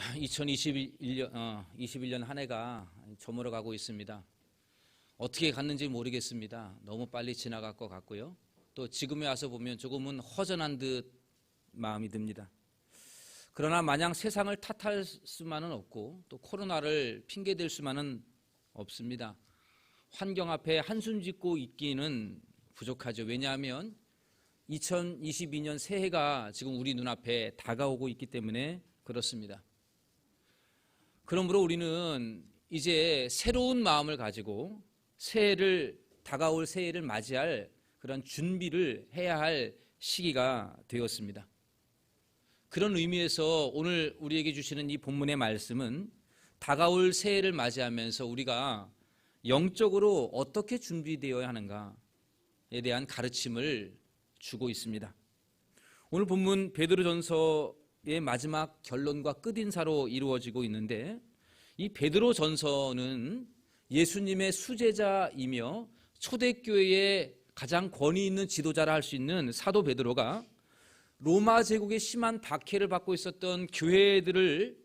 2021년 한 해가 저물어 가고 있습니다. 어떻게 갔는지 모르겠습니다. 너무 빨리 지나갈 것 같고요. 또 지금에 와서 보면 조금은 허전한 듯 마음이 듭니다. 그러나 마냥 세상을 탓할 수만은 없고 또 코로나를 핑계댈 수만은 없습니다. 환경 앞에 한숨 짓고 있기는 부족하죠. 왜냐하면 2022년 새해가 지금 우리 눈앞에 다가오고 있기 때문에 그렇습니다. 그러므로 우리는 이제 새로운 마음을 가지고 다가올 새해를 맞이할 그런 준비를 해야 할 시기가 되었습니다. 그런 의미에서 오늘 우리에게 주시는 이 본문의 말씀은 다가올 새해를 맞이하면서 우리가 영적으로 어떻게 준비되어야 하는가에 대한 가르침을 주고 있습니다. 오늘 본문 베드로전서의 마지막 결론과 끝인사로 이루어지고 있는데, 이 베드로전서는 예수님의 수제자이며 초대교회의 가장 권위 있는 지도자라 할 수 있는 사도 베드로가 로마 제국의 심한 박해를 받고 있었던 교회들을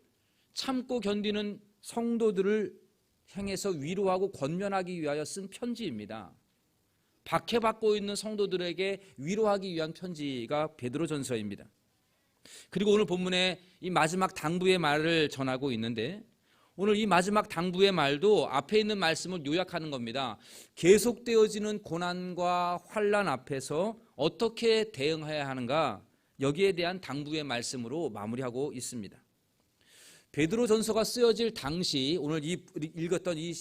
참고 견디는 성도들을 향해서 위로하고 권면하기 위하여 쓴 편지입니다. 박해받고 있는 성도들에게 위로하기 위한 편지가 베드로전서입니다. 그리고 오늘 본문에 이 마지막 당부의 말을 전하고 있는데, 오늘 이 마지막 당부의 말도 앞에 있는 말씀을 요약하는 겁니다. 계속되어지는 고난과 환난 앞에서 어떻게 대응해야 하는가, 여기에 대한 당부의 말씀으로 마무리하고 있습니다. 베드로전서가 쓰여질 당시, 오늘 읽었던 이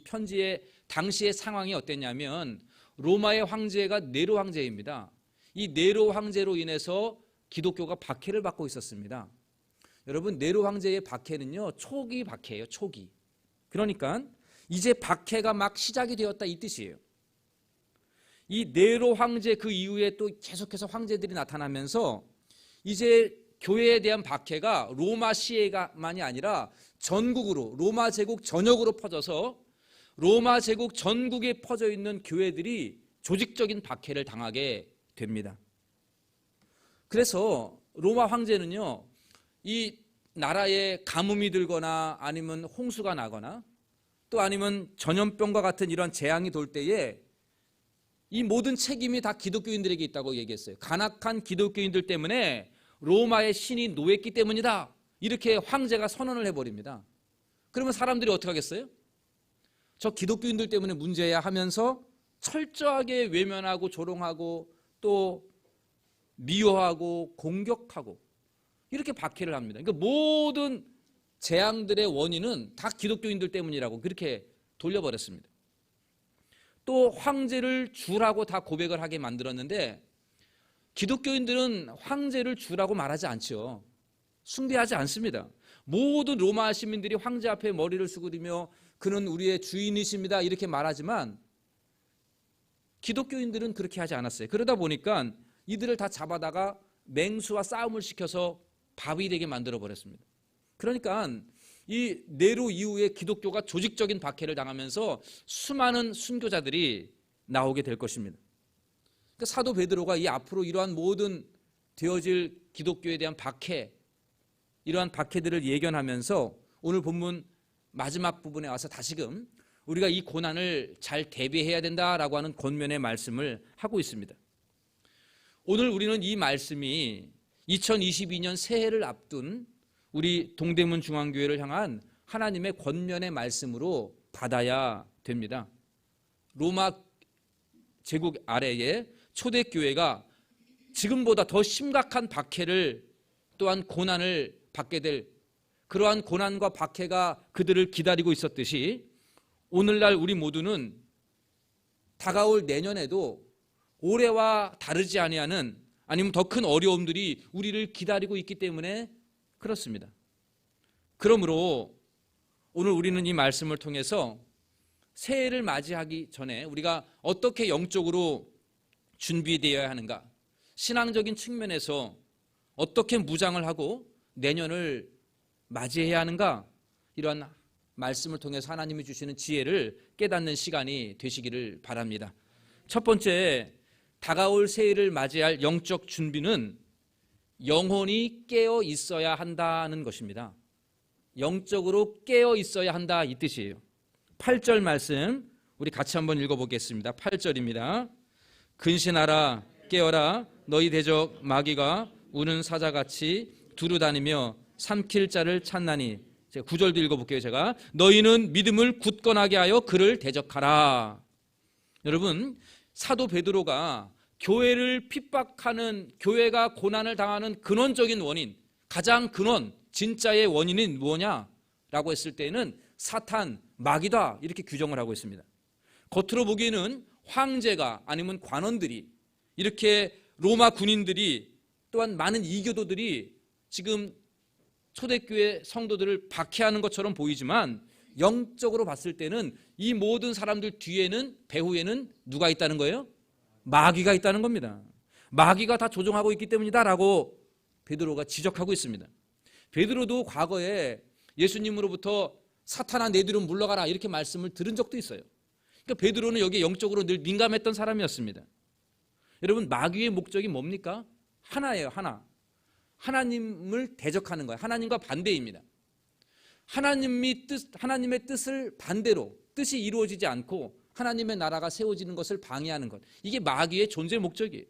편지의 당시의 상황이 어땠냐면, 로마의 황제가 네로 황제입니다. 이 네로 황제로 인해서 기독교가 박해를 받고 있었습니다. 여러분, 네로 황제의 박해는요, 초기 박해예요. 초기. 그러니까 이제 박해가 막 시작이 되었다, 이 뜻이에요. 이 네로 황제 그 이후에 또 계속해서 황제들이 나타나면서 이제 교회에 대한 박해가 로마 시해가만이 아니라 전국으로, 로마 제국 전역으로 퍼져서 로마 제국 전국에 퍼져 있는 교회들이 조직적인 박해를 당하게 됩니다. 그래서 로마 황제는요, 이 나라에 가뭄이 들거나 아니면 홍수가 나거나 또 아니면 전염병과 같은 이런 재앙이 돌 때에 이 모든 책임이 다 기독교인들에게 있다고 얘기했어요. 간악한 기독교인들 때문에 로마의 신이 노했기 때문이다, 이렇게 황제가 선언을 해버립니다. 그러면 사람들이 어떻게 하겠어요? 저 기독교인들 때문에 문제야 하면서 철저하게 외면하고 조롱하고 또 미워하고 공격하고 이렇게 박해를 합니다. 그러니까 모든 재앙들의 원인은 다 기독교인들 때문이라고 그렇게 돌려버렸습니다. 또 황제를 주라고 다 고백을 하게 만들었는데, 기독교인들은 황제를 주라고 말하지 않죠. 숭배하지 않습니다. 모든 로마 시민들이 황제 앞에 머리를 수그리며 그는 우리의 주인이십니다, 이렇게 말하지만 기독교인들은 그렇게 하지 않았어요. 그러다 보니까 이들을 다 잡아다가 맹수와 싸움을 시켜서 바위 되게 만들어 버렸습니다. 그러니까 이 네로 이후에 기독교가 조직적인 박해를 당하면서 수많은 순교자들이 나오게 될 것입니다. 그러니까 사도 베드로가 이 앞으로 이러한 모든 되어질 기독교에 대한 박해, 이러한 박해들을 예견하면서 오늘 본문 마지막 부분에 와서 다시금 우리가 이 고난을 잘 대비해야 된다라고 하는 권면의 말씀을 하고 있습니다. 오늘 우리는 이 말씀이 2022년 새해를 앞둔 우리 동대문 중앙교회를 향한 하나님의 권면의 말씀으로 받아야 됩니다. 로마 제국 아래에 초대교회가 지금보다 더 심각한 박해를, 또한 고난을 받게 될 그러한 고난과 박해가 그들을 기다리고 있었듯이, 오늘날 우리 모두는 다가올 내년에도 올해와 다르지 아니하는, 아니면 더 큰 어려움들이 우리를 기다리고 있기 때문에 그렇습니다. 그러므로 오늘 우리는 이 말씀을 통해서 새해를 맞이하기 전에 우리가 어떻게 영적으로 준비되어야 하는가, 신앙적인 측면에서 어떻게 무장을 하고 내년을 맞이해야 하는가, 이러한 말씀을 통해서 하나님이 주시는 지혜를 깨닫는 시간이 되시기를 바랍니다. 첫 번째, 다가올 새해를 맞이할 영적 준비는 영혼이 깨어 있어야 한다는 것입니다. 영적으로 깨어 있어야 한다 이 뜻이에요. 8절 말씀 우리 같이 한번 읽어보겠습니다. 8절입니다. 근신하라 깨어라 너희 대적 마귀가 우는 사자같이 두루다니며 삼킬 자를 찾나니. 제가 9절도 읽어볼게요. 제가 너희는 믿음을 굳건하게 하여 그를 대적하라. 여러분, 사도 베드로가 교회를 핍박하는, 교회가 고난을 당하는 근원적인 원인, 가장 근원, 진짜의 원인이 뭐냐라고 했을 때는 사탄, 마귀다 이렇게 규정을 하고 있습니다. 겉으로 보기에는 황제가 아니면 관원들이, 이렇게 로마 군인들이, 또한 많은 이교도들이 지금 초대교회 성도들을 박해하는 것처럼 보이지만 영적으로 봤을 때는 이 모든 사람들 뒤에는, 배후에는 누가 있다는 거예요? 마귀가 있다는 겁니다. 마귀가 다 조종하고 있기 때문이다 라고 베드로가 지적하고 있습니다. 베드로도 과거에 예수님으로부터 사탄아 내 뒤로 물러가라 이렇게 말씀을 들은 적도 있어요. 그러니까 베드로는 여기에 영적으로 늘 민감했던 사람이었습니다. 여러분, 마귀의 목적이 뭡니까? 하나예요. 하나. 하나님을 대적하는 거예요. 하나님과 반대입니다. 하나님의 뜻을 반대로, 뜻이 이루어지지 않고 하나님의 나라가 세워지는 것을 방해하는 것, 이게 마귀의 존재 목적이에요.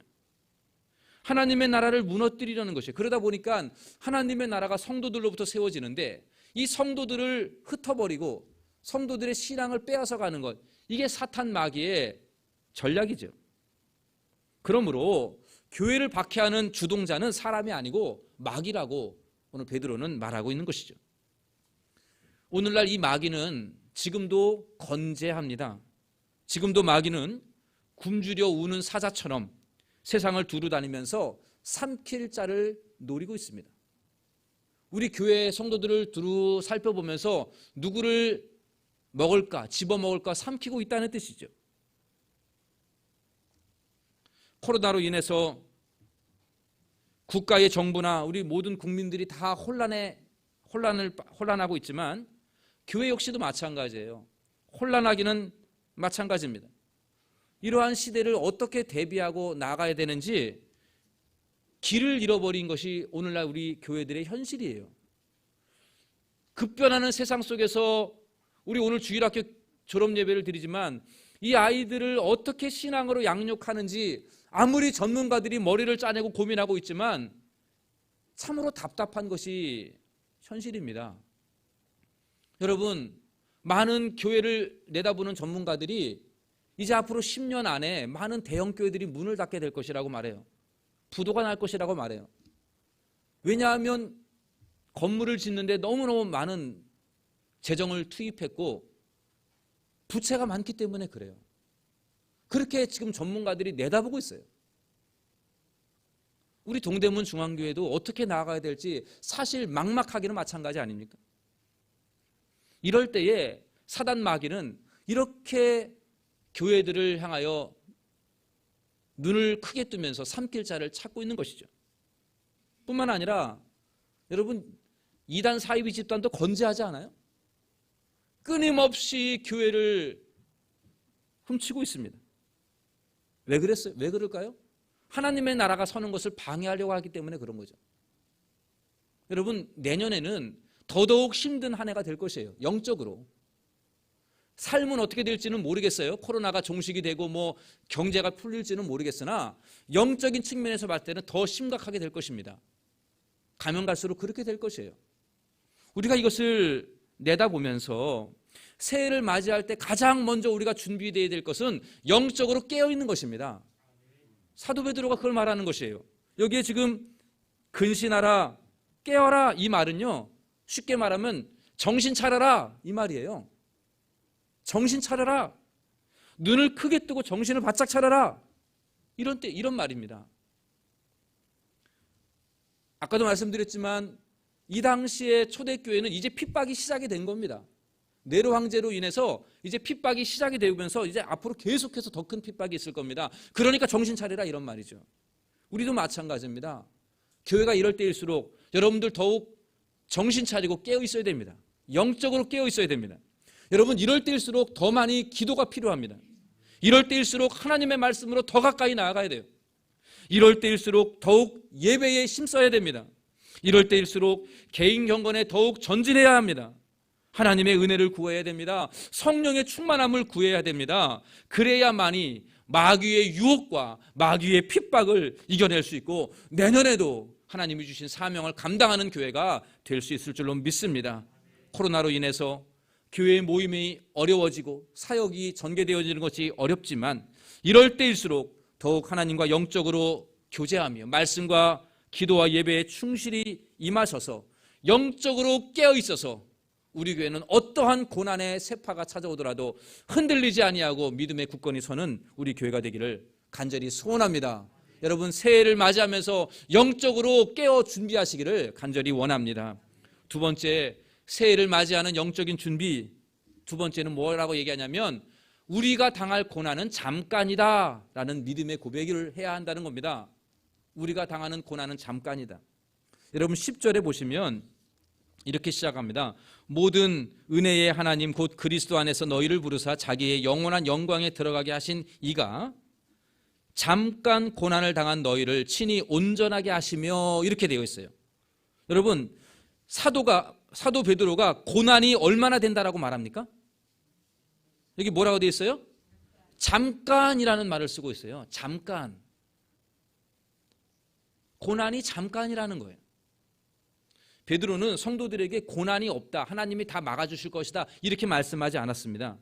하나님의 나라를 무너뜨리려는 것이에요. 그러다 보니까 하나님의 나라가 성도들로부터 세워지는데 이 성도들을 흩어버리고 성도들의 신앙을 빼앗아가는 것, 이게 사탄 마귀의 전략이죠. 그러므로 교회를 박해하는 주동자는 사람이 아니고 마귀라고 오늘 베드로는 말하고 있는 것이죠. 오늘날 이 마귀는 지금도 건재합니다. 지금도 마귀는 굶주려 우는 사자처럼 세상을 두루다니면서 삼킬 자를 노리고 있습니다. 우리 교회 성도들을 두루 살펴보면서 누구를 먹을까, 집어먹을까 삼키고 있다는 뜻이죠. 코로나로 인해서 국가의 정부나 우리 모든 국민들이 다 혼란하고 있지만 교회 역시도 마찬가지예요. 혼란하기는 마찬가지입니다. 이러한 시대를 어떻게 대비하고 나가야 되는지 길을 잃어버린 것이 오늘날 우리 교회들의 현실이에요. 급변하는 세상 속에서 우리 오늘 주일학교 졸업예배를 드리지만 이 아이들을 어떻게 신앙으로 양육하는지 아무리 전문가들이 머리를 짜내고 고민하고 있지만 참으로 답답한 것이 현실입니다. 여러분, 많은 교회를 내다보는 전문가들이 이제 앞으로 10년 안에 많은 대형 교회들이 문을 닫게 될 것이라고 말해요. 부도가 날 것이라고 말해요. 왜냐하면 건물을 짓는데 너무너무 많은 재정을 투입했고 부채가 많기 때문에 그래요. 그렇게 지금 전문가들이 내다보고 있어요. 우리 동대문 중앙교회도 어떻게 나아가야 될지 사실 막막하기는 마찬가지 아닙니까? 이럴 때에 사단 마귀는 이렇게 교회들을 향하여 눈을 크게 뜨면서 삼킬 자를 찾고 있는 것이죠. 뿐만 아니라 여러분, 이단 사이비 집단도 건재하지 않아요? 끊임없이 교회를 훔치고 있습니다. 왜 그랬어요? 왜 그럴까요? 하나님의 나라가 서는 것을 방해하려고 하기 때문에 그런 거죠. 여러분, 내년에는 더더욱 힘든 한 해가 될 것이에요. 영적으로. 삶은 어떻게 될지는 모르겠어요. 코로나가 종식이 되고 경제가 풀릴지는 모르겠으나 영적인 측면에서 봤을 때는 더 심각하게 될 것입니다. 가면 갈수록 그렇게 될 것이에요. 우리가 이것을 내다보면서 새해를 맞이할 때 가장 먼저 우리가 준비되어야 될 것은 영적으로 깨어있는 것입니다. 사도 베드로가 그걸 말하는 것이에요. 여기에 지금 근신하라, 깨어라 이 말은요, 쉽게 말하면 정신 차려라 이 말이에요. 정신 차려라. 눈을 크게 뜨고 정신을 바짝 차려라. 이런 말입니다. 아까도 말씀드렸지만 이 당시에 초대교회는 이제 핍박이 시작이 된 겁니다. 네로 황제로 인해서 이제 핍박이 시작이 되면서 이제 앞으로 계속해서 더 큰 핍박이 있을 겁니다. 그러니까 정신 차리라 이런 말이죠. 우리도 마찬가지입니다. 교회가 이럴 때일수록 여러분들 더욱 정신 차리고 깨어 있어야 됩니다. 영적으로 깨어 있어야 됩니다. 여러분, 이럴 때일수록 더 많이 기도가 필요합니다. 이럴 때일수록 하나님의 말씀으로 더 가까이 나아가야 돼요. 이럴 때일수록 더욱 예배에 힘써야 됩니다. 이럴 때일수록 개인 경건에 더욱 전진해야 합니다. 하나님의 은혜를 구해야 됩니다. 성령의 충만함을 구해야 됩니다. 그래야만이 마귀의 유혹과 마귀의 핍박을 이겨낼 수 있고 내년에도 하나님이 주신 사명을 감당하는 교회가 될 수 있을 줄로 믿습니다. 코로나로 인해서 교회 모임이 어려워지고 사역이 전개되어지는 것이 어렵지만 이럴 때일수록 더욱 하나님과 영적으로 교제하며 말씀과 기도와 예배에 충실히 임하셔서 영적으로 깨어 있어서 우리 교회는 어떠한 고난의 세파가 찾아오더라도 흔들리지 아니하고 믿음의 굳건히 서는 우리 교회가 되기를 간절히 소원합니다. 여러분 새해를 맞이하면서 영적으로 깨어 준비하시기를 간절히 원합니다. 두 번째, 새해를 맞이하는 영적인 준비, 두 번째는 뭐라고 얘기하냐면 우리가 당할 고난은 잠깐이다 라는 믿음의 고백을 해야 한다는 겁니다. 우리가 당하는 고난은 잠깐이다. 여러분 10절에 보시면 이렇게 시작합니다. 모든 은혜의 하나님 곧 그리스도 안에서 너희를 부르사 자기의 영원한 영광에 들어가게 하신 이가 잠깐 고난을 당한 너희를 친히 온전하게 하시며 이렇게 되어 있어요. 여러분 사도 베드로가 고난이 얼마나 된다라고 말합니까? 여기 뭐라고 되어 있어요? 잠깐이라는 말을 쓰고 있어요. 잠깐. 고난이 잠깐이라는 거예요. 베드로는 성도들에게 고난이 없다, 하나님이 다 막아주실 것이다 이렇게 말씀하지 않았습니다.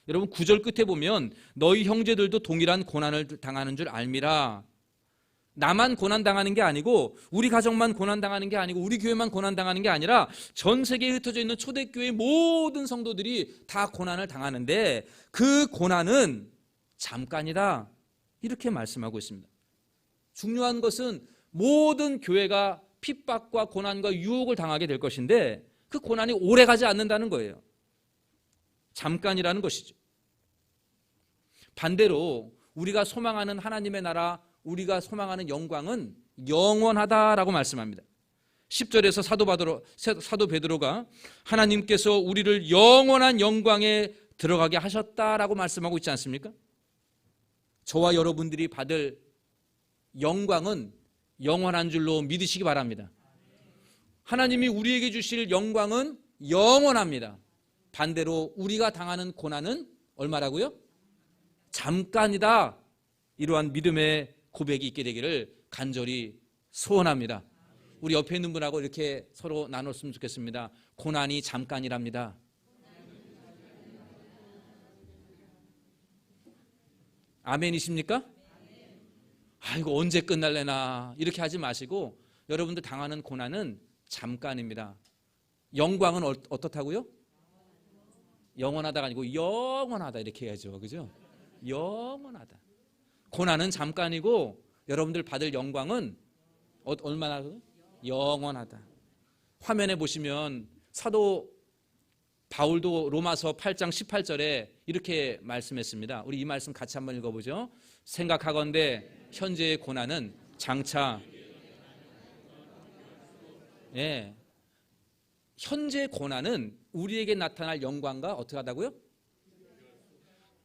여러분 9절 끝에 보면 너희 형제들도 동일한 고난을 당하는 줄 알미라. 나만 고난당하는 게 아니고 우리 가정만 고난당하는 게 아니고 우리 교회만 고난당하는 게 아니라 전 세계에 흩어져 있는 초대교회 모든 성도들이 다 고난을 당하는데 그 고난은 잠깐이다 이렇게 말씀하고 있습니다. 중요한 것은 모든 교회가 핍박과 고난과 유혹을 당하게 될 것인데 그 고난이 오래 가지 않는다는 거예요. 잠깐이라는 것이죠. 반대로 우리가 소망하는 하나님의 나라, 우리가 소망하는 영광은 영원하다라고 말씀합니다. 10절에서 사도 베드로가 하나님께서 우리를 영원한 영광에 들어가게 하셨다라고 말씀하고 있지 않습니까? 저와 여러분들이 받을 영광은 영원한 줄로 믿으시기 바랍니다. 하나님이 우리에게 주실 영광은 영원합니다. 반대로 우리가 당하는 고난은 얼마라고요? 잠깐이다. 이러한 믿음의 고백이 있게 되기를 간절히 소원합니다. 우리 옆에 있는 분하고 이렇게 서로 나눴으면 좋겠습니다. 고난이 잠깐이랍니다. 아멘이십니까? 아이고 언제 끝날래나 이렇게 하지 마시고 여러분들 당하는 고난은 잠깐입니다. 영광은 어떻다고요? 영원하다가 아니고 영원하다 이렇게 해야죠. 그죠? 영원하다. 고난은 잠깐이고 여러분들 받을 영광은 얼마나 영원하다. 화면에 보시면 사도 바울도 로마서 8장 18절에 이렇게 말씀했습니다. 우리 이 말씀 같이 한번 읽어보죠. 생각하건대 현재의 고난은 장차 현재 고난은 우리에게 나타날 영광과 어떻게 하다고요?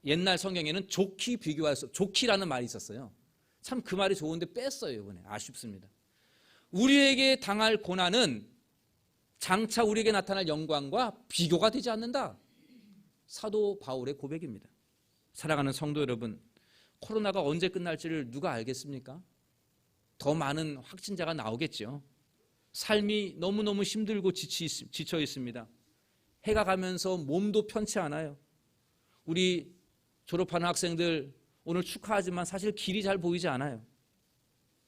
옛날 성경에는 좋기 비교할 수 좋기라는 말이 있었어요. 참 그 말이 좋은데 뺐어요. 이번에 아쉽습니다. 우리에게 당할 고난은 장차 우리에게 나타날 영광과 비교가 되지 않는다. 사도 바울의 고백입니다. 사랑하는 성도 여러분, 코로나가 언제 끝날지를 누가 알겠습니까? 더 많은 확진자가 나오겠죠. 삶이 너무너무 힘들고 지쳐 있습니다. 해가 가면서 몸도 편치 않아요. 우리 졸업하는 학생들 오늘 축하하지만 사실 길이 잘 보이지 않아요.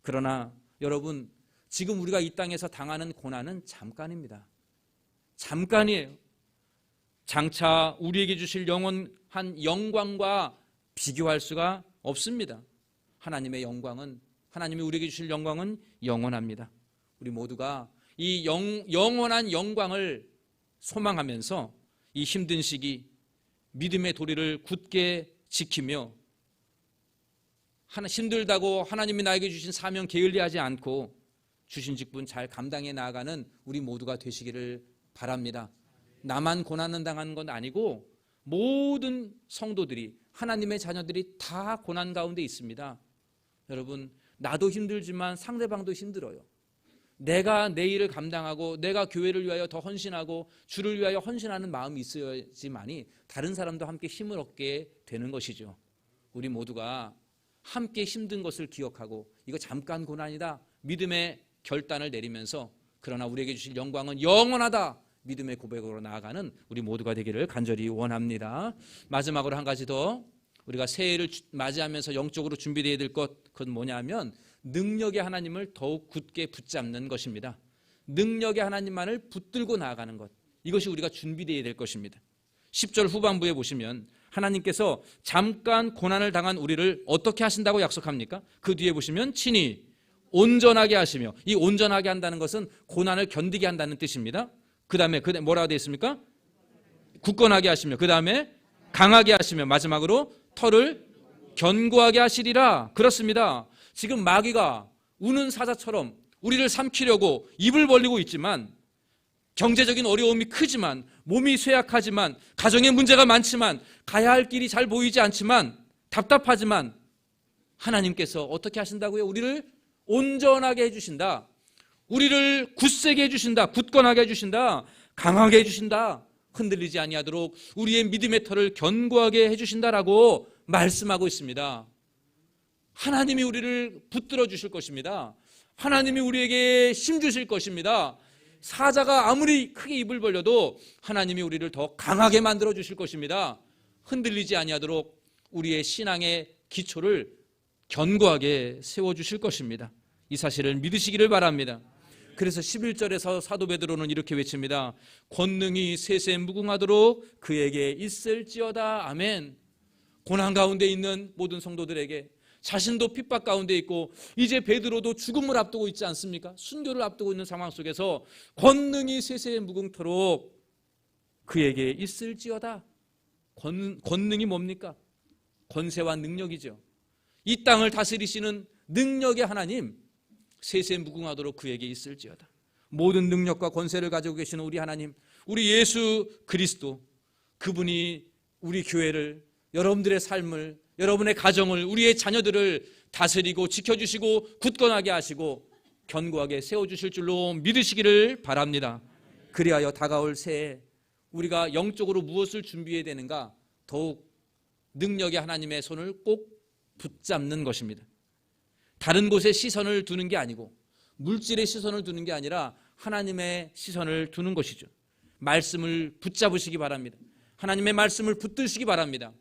그러나 여러분, 지금 우리가 이 땅에서 당하는 고난은 잠깐입니다. 잠깐이에요. 장차 우리에게 주실 영원한 영광과 비교할 수가 없습니다. 하나님의 영광은, 하나님이 우리에게 주실 영광은 영원합니다. 우리 모두가 이 영원한 영광을 소망하면서 이 힘든 시기 믿음의 도리를 굳게 지키며 힘들다고 하나님이 나에게 주신 사명 게을리하지 않고 주신 직분 잘 감당해 나아가는 우리 모두가 되시기를 바랍니다. 나만 고난을 당하는 건 아니고 모든 성도들이, 하나님의 자녀들이 다 고난 가운데 있습니다. 여러분, 나도 힘들지만 상대방도 힘들어요. 내가 내 일을 감당하고 내가 교회를 위하여 더 헌신하고 주를 위하여 헌신하는 마음이 있어야지만이 다른 사람도 함께 힘을 얻게 되는 것이죠. 우리 모두가 함께 힘든 것을 기억하고 이거 잠깐 고난이다 믿음의 결단을 내리면서 그러나 우리에게 주실 영광은 영원하다 믿음의 고백으로 나아가는 우리 모두가 되기를 간절히 원합니다. 마지막으로 한 가지 더 우리가 새해를 맞이하면서 영적으로 준비되어야 될 것 그건 뭐냐면 능력의 하나님을 더욱 굳게 붙잡는 것입니다. 능력의 하나님만을 붙들고 나아가는 것 이것이 우리가 준비되어야 될 것입니다. 10절 후반부에 보시면 하나님께서 잠깐 고난을 당한 우리를 어떻게 하신다고 약속합니까? 그 뒤에 보시면 친히 온전하게 하시며 이 온전하게 한다는 것은 고난을 견디게 한다는 뜻입니다. 그 다음에 뭐라고 되어 있습니까? 굳건하게 하시며 그 다음에 강하게 하시며 마지막으로 털을 견고하게 하시리라. 그렇습니다. 지금 마귀가 우는 사자처럼 우리를 삼키려고 입을 벌리고 있지만 경제적인 어려움이 크지만 몸이 쇠약하지만 가정에 문제가 많지만 가야 할 길이 잘 보이지 않지만 답답하지만 하나님께서 어떻게 하신다고요? 우리를 온전하게 해주신다. 우리를 굳세게 해주신다. 굳건하게 해주신다. 강하게 해주신다. 흔들리지 아니하도록 우리의 믿음의 털을 견고하게 해주신다라고 말씀하고 있습니다. 하나님이 우리를 붙들어 주실 것입니다. 하나님이 우리에게 힘 주실 것입니다. 사자가 아무리 크게 입을 벌려도 하나님이 우리를 더 강하게 만들어 주실 것입니다. 흔들리지 아니하도록 우리의 신앙의 기초를 견고하게 세워주실 것입니다. 이 사실을 믿으시기를 바랍니다. 그래서 11절에서 사도 베드로는 이렇게 외칩니다. 권능이 세세 무궁하도록 그에게 있을지어다. 아멘. 고난 가운데 있는 모든 성도들에게 자신도 핍박 가운데 있고 이제 베드로도 죽음을 앞두고 있지 않습니까? 순교를 앞두고 있는 상황 속에서 권능이 세세 무궁토록 그에게 있을지어다. 권능이 뭡니까? 권세와 능력이죠. 이 땅을 다스리시는 능력의 하나님 세세 무궁하도록 그에게 있을지어다. 모든 능력과 권세를 가지고 계시는 우리 하나님, 우리 예수 그리스도, 그분이 우리 교회를, 여러분들의 삶을, 여러분의 가정을, 우리의 자녀들을 다스리고 지켜주시고 굳건하게 하시고 견고하게 세워주실 줄로 믿으시기를 바랍니다. 그리하여 다가올 새해 우리가 영적으로 무엇을 준비해야 되는가? 더욱 능력의 하나님의 손을 꼭 붙잡는 것입니다. 다른 곳에 시선을 두는 게 아니고 물질의 시선을 두는 게 아니라 하나님의 시선을 두는 것이죠. 말씀을 붙잡으시기 바랍니다. 하나님의 말씀을 붙드시기 바랍니다.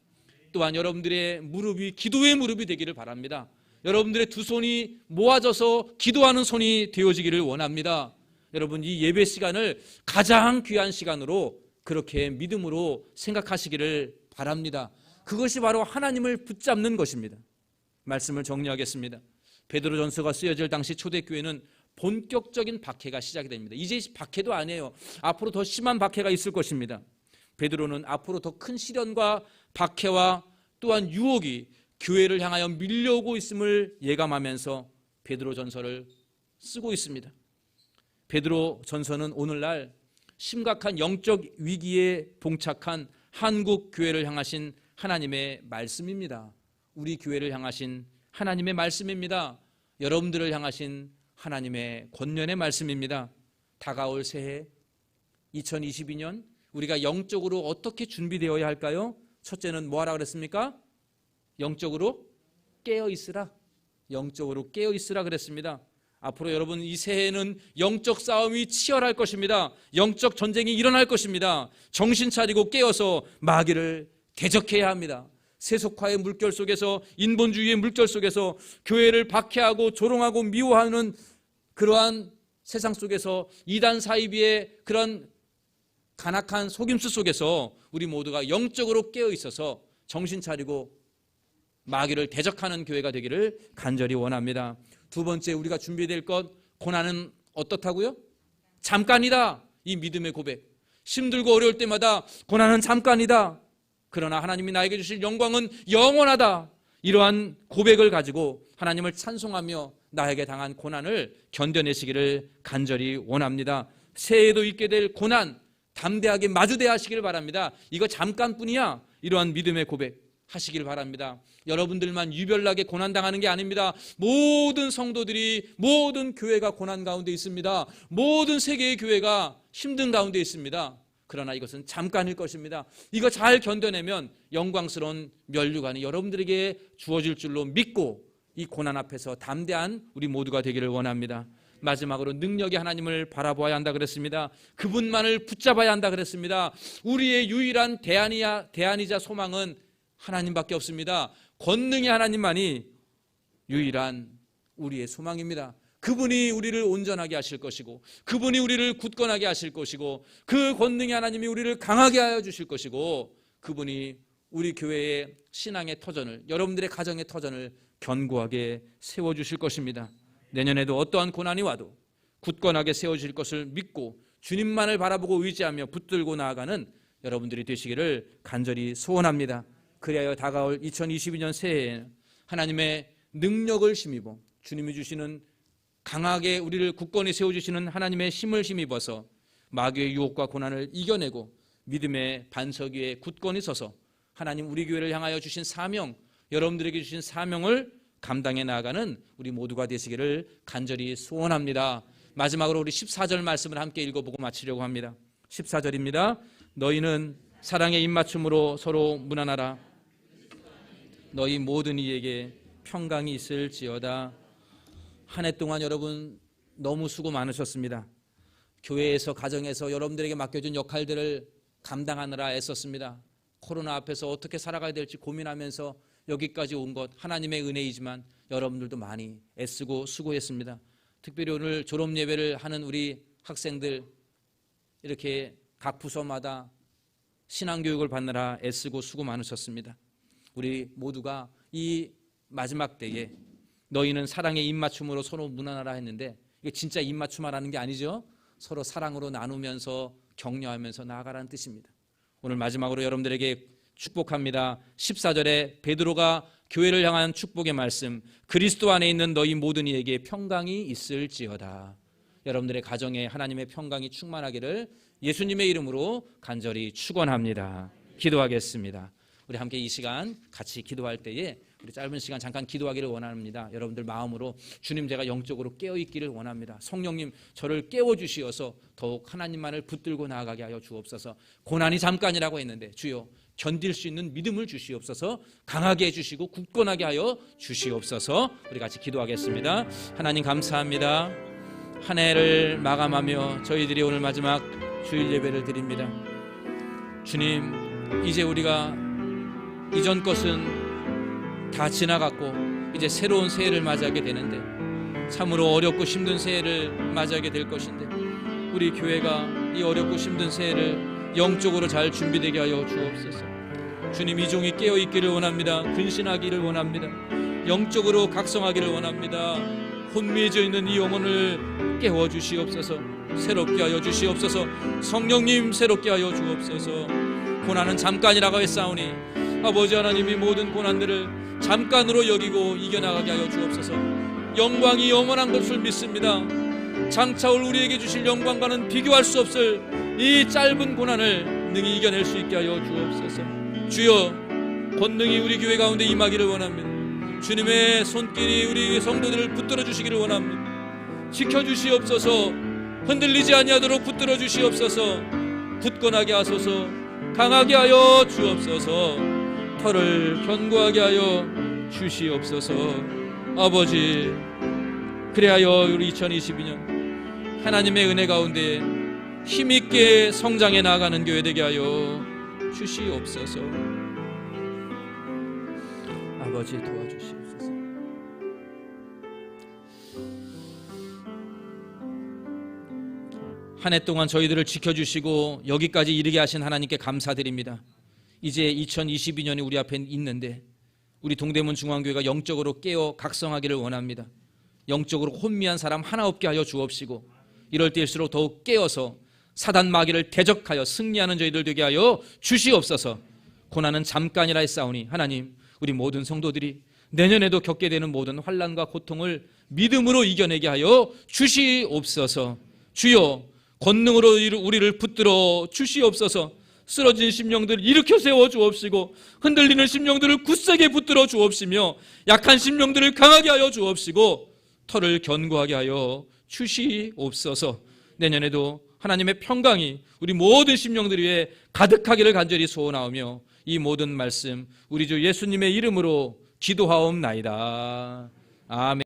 또한 여러분들의 무릎이 기도의 무릎이 되기를 바랍니다. 여러분들의 두 손이 모아져서 기도하는 손이 되어지기를 원합니다. 여러분 이 예배 시간을 가장 귀한 시간으로 그렇게 믿음으로 생각하시기를 바랍니다. 그것이 바로 하나님을 붙잡는 것입니다. 말씀을 정리하겠습니다. 베드로전서가 쓰여질 당시 초대교회는 본격적인 박해가 시작이 됩니다. 이제 박해도 아니에요. 앞으로 더 심한 박해가 있을 것입니다. 베드로는 앞으로 더 큰 시련과 박해와 또한 유혹이 교회를 향하여 밀려오고 있음을 예감하면서 베드로전서를 쓰고 있습니다. 베드로전서는 오늘날 심각한 영적 위기에 봉착한 한국 교회를 향하신 하나님의 말씀입니다. 우리 교회를 향하신 하나님의 말씀입니다. 여러분들을 향하신 하나님의 권면의 말씀입니다. 다가올 새해 2022년 우리가 영적으로 어떻게 준비되어야 할까요? 첫째는 뭐하라 그랬습니까? 영적으로 깨어 있으라. 영적으로 깨어 있으라 그랬습니다. 앞으로 여러분 이 새해에는 영적 싸움이 치열할 것입니다. 영적 전쟁이 일어날 것입니다. 정신 차리고 깨어서 마귀를 대적해야 합니다. 세속화의 물결 속에서, 인본주의의 물결 속에서 교회를 박해하고 조롱하고 미워하는 그러한 세상 속에서 이단 사이비의 그런 간악한 속임수 속에서 우리 모두가 영적으로 깨어 있어서 정신 차리고 마귀를 대적하는 교회가 되기를 간절히 원합니다. 두 번째 우리가 준비될 것, 고난은 어떻다고요? 잠깐이다. 이 믿음의 고백. 힘들고 어려울 때마다 고난은 잠깐이다. 그러나 하나님이 나에게 주실 영광은 영원하다. 이러한 고백을 가지고 하나님을 찬송하며 나에게 당한 고난을 견뎌내시기를 간절히 원합니다. 새해에도 있게 될 고난 담대하게 마주대하시기를 바랍니다. 이거 잠깐뿐이야. 이러한 믿음의 고백. 하시길 바랍니다. 여러분들만 유별나게 고난당하는 게 아닙니다. 모든 성도들이, 모든 교회가 고난 가운데 있습니다. 모든 세계의 교회가 힘든 가운데 있습니다. 그러나 이것은 잠깐일 것입니다. 이거 잘 견뎌내면 영광스러운 면류관이 여러분들에게 주어질 줄로 믿고 이 고난 앞에서 담대한 우리 모두가 되기를 원합니다. 마지막으로 능력의 하나님을 바라보아야 한다 그랬습니다. 그분만을 붙잡아야 한다 그랬습니다. 우리의 유일한 대안이자 소망은 하나님밖에 없습니다. 권능의 하나님만이 유일한 우리의 소망입니다. 그분이 우리를 온전하게 하실 것이고, 그분이 우리를 굳건하게 하실 것이고, 그 권능의 하나님이 우리를 강하게 하여 주실 것이고, 그분이 우리 교회의 신앙의 터전을, 여러분들의 가정의 터전을 견고하게 세워주실 것입니다. 내년에도 어떠한 고난이 와도 굳건하게 세워주실 것을 믿고 주님만을 바라보고 의지하며 붙들고 나아가는 여러분들이 되시기를 간절히 소원합니다. 그리하여 다가올 2022년 새해에 하나님의 능력을 힘입어 주님이 주시는 강하게 우리를 굳건히 세워주시는 하나님의 힘을 힘입어서 마귀의 유혹과 고난을 이겨내고 믿음의 반석 위에 굳건히 서서 하나님 우리 교회를 향하여 주신 사명, 여러분들에게 주신 사명을 감당해 나아가는 우리 모두가 되시기를 간절히 소원합니다. 마지막으로 우리 14절 말씀을 함께 읽어보고 마치려고 합니다. 14절입니다. 너희는 사랑의 입맞춤으로 서로 무난하라. 너희 모든 이에게 평강이 있을지어다. 한 해 동안 여러분 너무 수고 많으셨습니다. 교회에서, 가정에서 여러분들에게 맡겨준 역할들을 감당하느라 애썼습니다. 코로나 앞에서 어떻게 살아가야 될지 고민하면서 여기까지 온 것 하나님의 은혜이지만 여러분들도 많이 애쓰고 수고했습니다. 특별히 오늘 졸업 예배를 하는 우리 학생들, 이렇게 각 부서마다 신앙교육을 받느라 애쓰고 수고 많으셨습니다. 우리 모두가 이 마지막 때에 너희는 사랑의 입맞춤으로 서로 무난하라 했는데, 이게 진짜 입맞춤하라는 게 아니죠. 서로 사랑으로 나누면서 격려하면서 나아가라는 뜻입니다. 오늘 마지막으로 여러분들에게 축복합니다. 14절에 베드로가 교회를 향한 축복의 말씀, 그리스도 안에 있는 너희 모든 이에게 평강이 있을지어다. 여러분들의 가정에 하나님의 평강이 충만하기를 예수님의 이름으로 간절히 축원합니다. 기도하겠습니다. 우리 함께 이 시간 같이 기도할 때에 우리 짧은 시간 잠깐 기도하기를 원합니다. 여러분들 마음으로 주님, 제가 영적으로 깨어있기를 원합니다. 성령님, 저를 깨워주시어서 더욱 하나님만을 붙들고 나아가게 하여 주옵소서. 고난이 잠깐이라고 했는데 주여 견딜 수 있는 믿음을 주시옵소서. 강하게 해주시고 굳건하게 하여 주시옵소서. 우리 같이 기도하겠습니다. 하나님 감사합니다. 한 해를 마감하며 저희들이 오늘 마지막 주일 예배를 드립니다. 주님, 이제 우리가 이전 것은 다 지나갔고 이제 새로운 새해를 맞이하게 되는데, 참으로 어렵고 힘든 새해를 맞이하게 될 것인데, 우리 교회가 이 어렵고 힘든 새해를 영적으로 잘 준비되게 하여 주옵소서. 주님, 이 종이 깨어있기를 원합니다. 근신하기를 원합니다. 영적으로 각성하기를 원합니다. 혼미해져 있는 이 영혼을 깨워주시옵소서. 새롭게 하여 주시옵소서. 성령님, 새롭게 하여 주옵소서. 고난은 잠깐이라고 했사오니 아버지 하나님이 모든 고난들을 잠깐으로 여기고 이겨나가게 하여 주옵소서. 영광이 영원한 것을 믿습니다. 장차 올 우리에게 주실 영광과는 비교할 수 없을 이 짧은 고난을 능히 이겨낼 수 있게 하여 주옵소서. 주여, 권능이 우리 교회 가운데 임하기를 원합니다. 주님의 손길이 우리 성도들을 붙들어 주시기를 원합니다. 지켜주시옵소서. 흔들리지 아니하도록 붙들어 주시옵소서. 굳건하게 하소서. 강하게 하여 주옵소서. 털을 견고하게 하여 주시옵소서. 아버지, 그래하여 우리 2022년 하나님의 은혜 가운데 힘있게 성장해 나가는 교회 되게 하여 주시옵소서. 아버지, 도와주시옵소서. 한 해 동안 저희들을 지켜주시고 여기까지 이르게 하신 하나님께 감사드립니다. 이제 2022년이 우리 앞에 있는데 우리 동대문 중앙교회가 영적으로 깨어 각성하기를 원합니다. 영적으로 혼미한 사람 하나 없게 하여 주옵시고, 이럴 때일수록 더욱 깨어서 사단 마귀를 대적하여 승리하는 저희들 되게 하여 주시옵소서. 고난은 잠깐이라 했사오니 하나님, 우리 모든 성도들이 내년에도 겪게 되는 모든 환난과 고통을 믿음으로 이겨내게 하여 주시옵소서. 주여, 권능으로 우리를 붙들어 주시옵소서. 쓰러진 심령들을 일으켜 세워 주옵시고 흔들리는 심령들을 굳세게 붙들어 주옵시며 약한 심령들을 강하게 하여 주옵시고 터를 견고하게 하여 주시옵소서. 내년에도 하나님의 평강이 우리 모든 심령들 위에 가득하기를 간절히 소원하오며 이 모든 말씀 우리 주 예수님의 이름으로 기도하옵나이다. 아멘.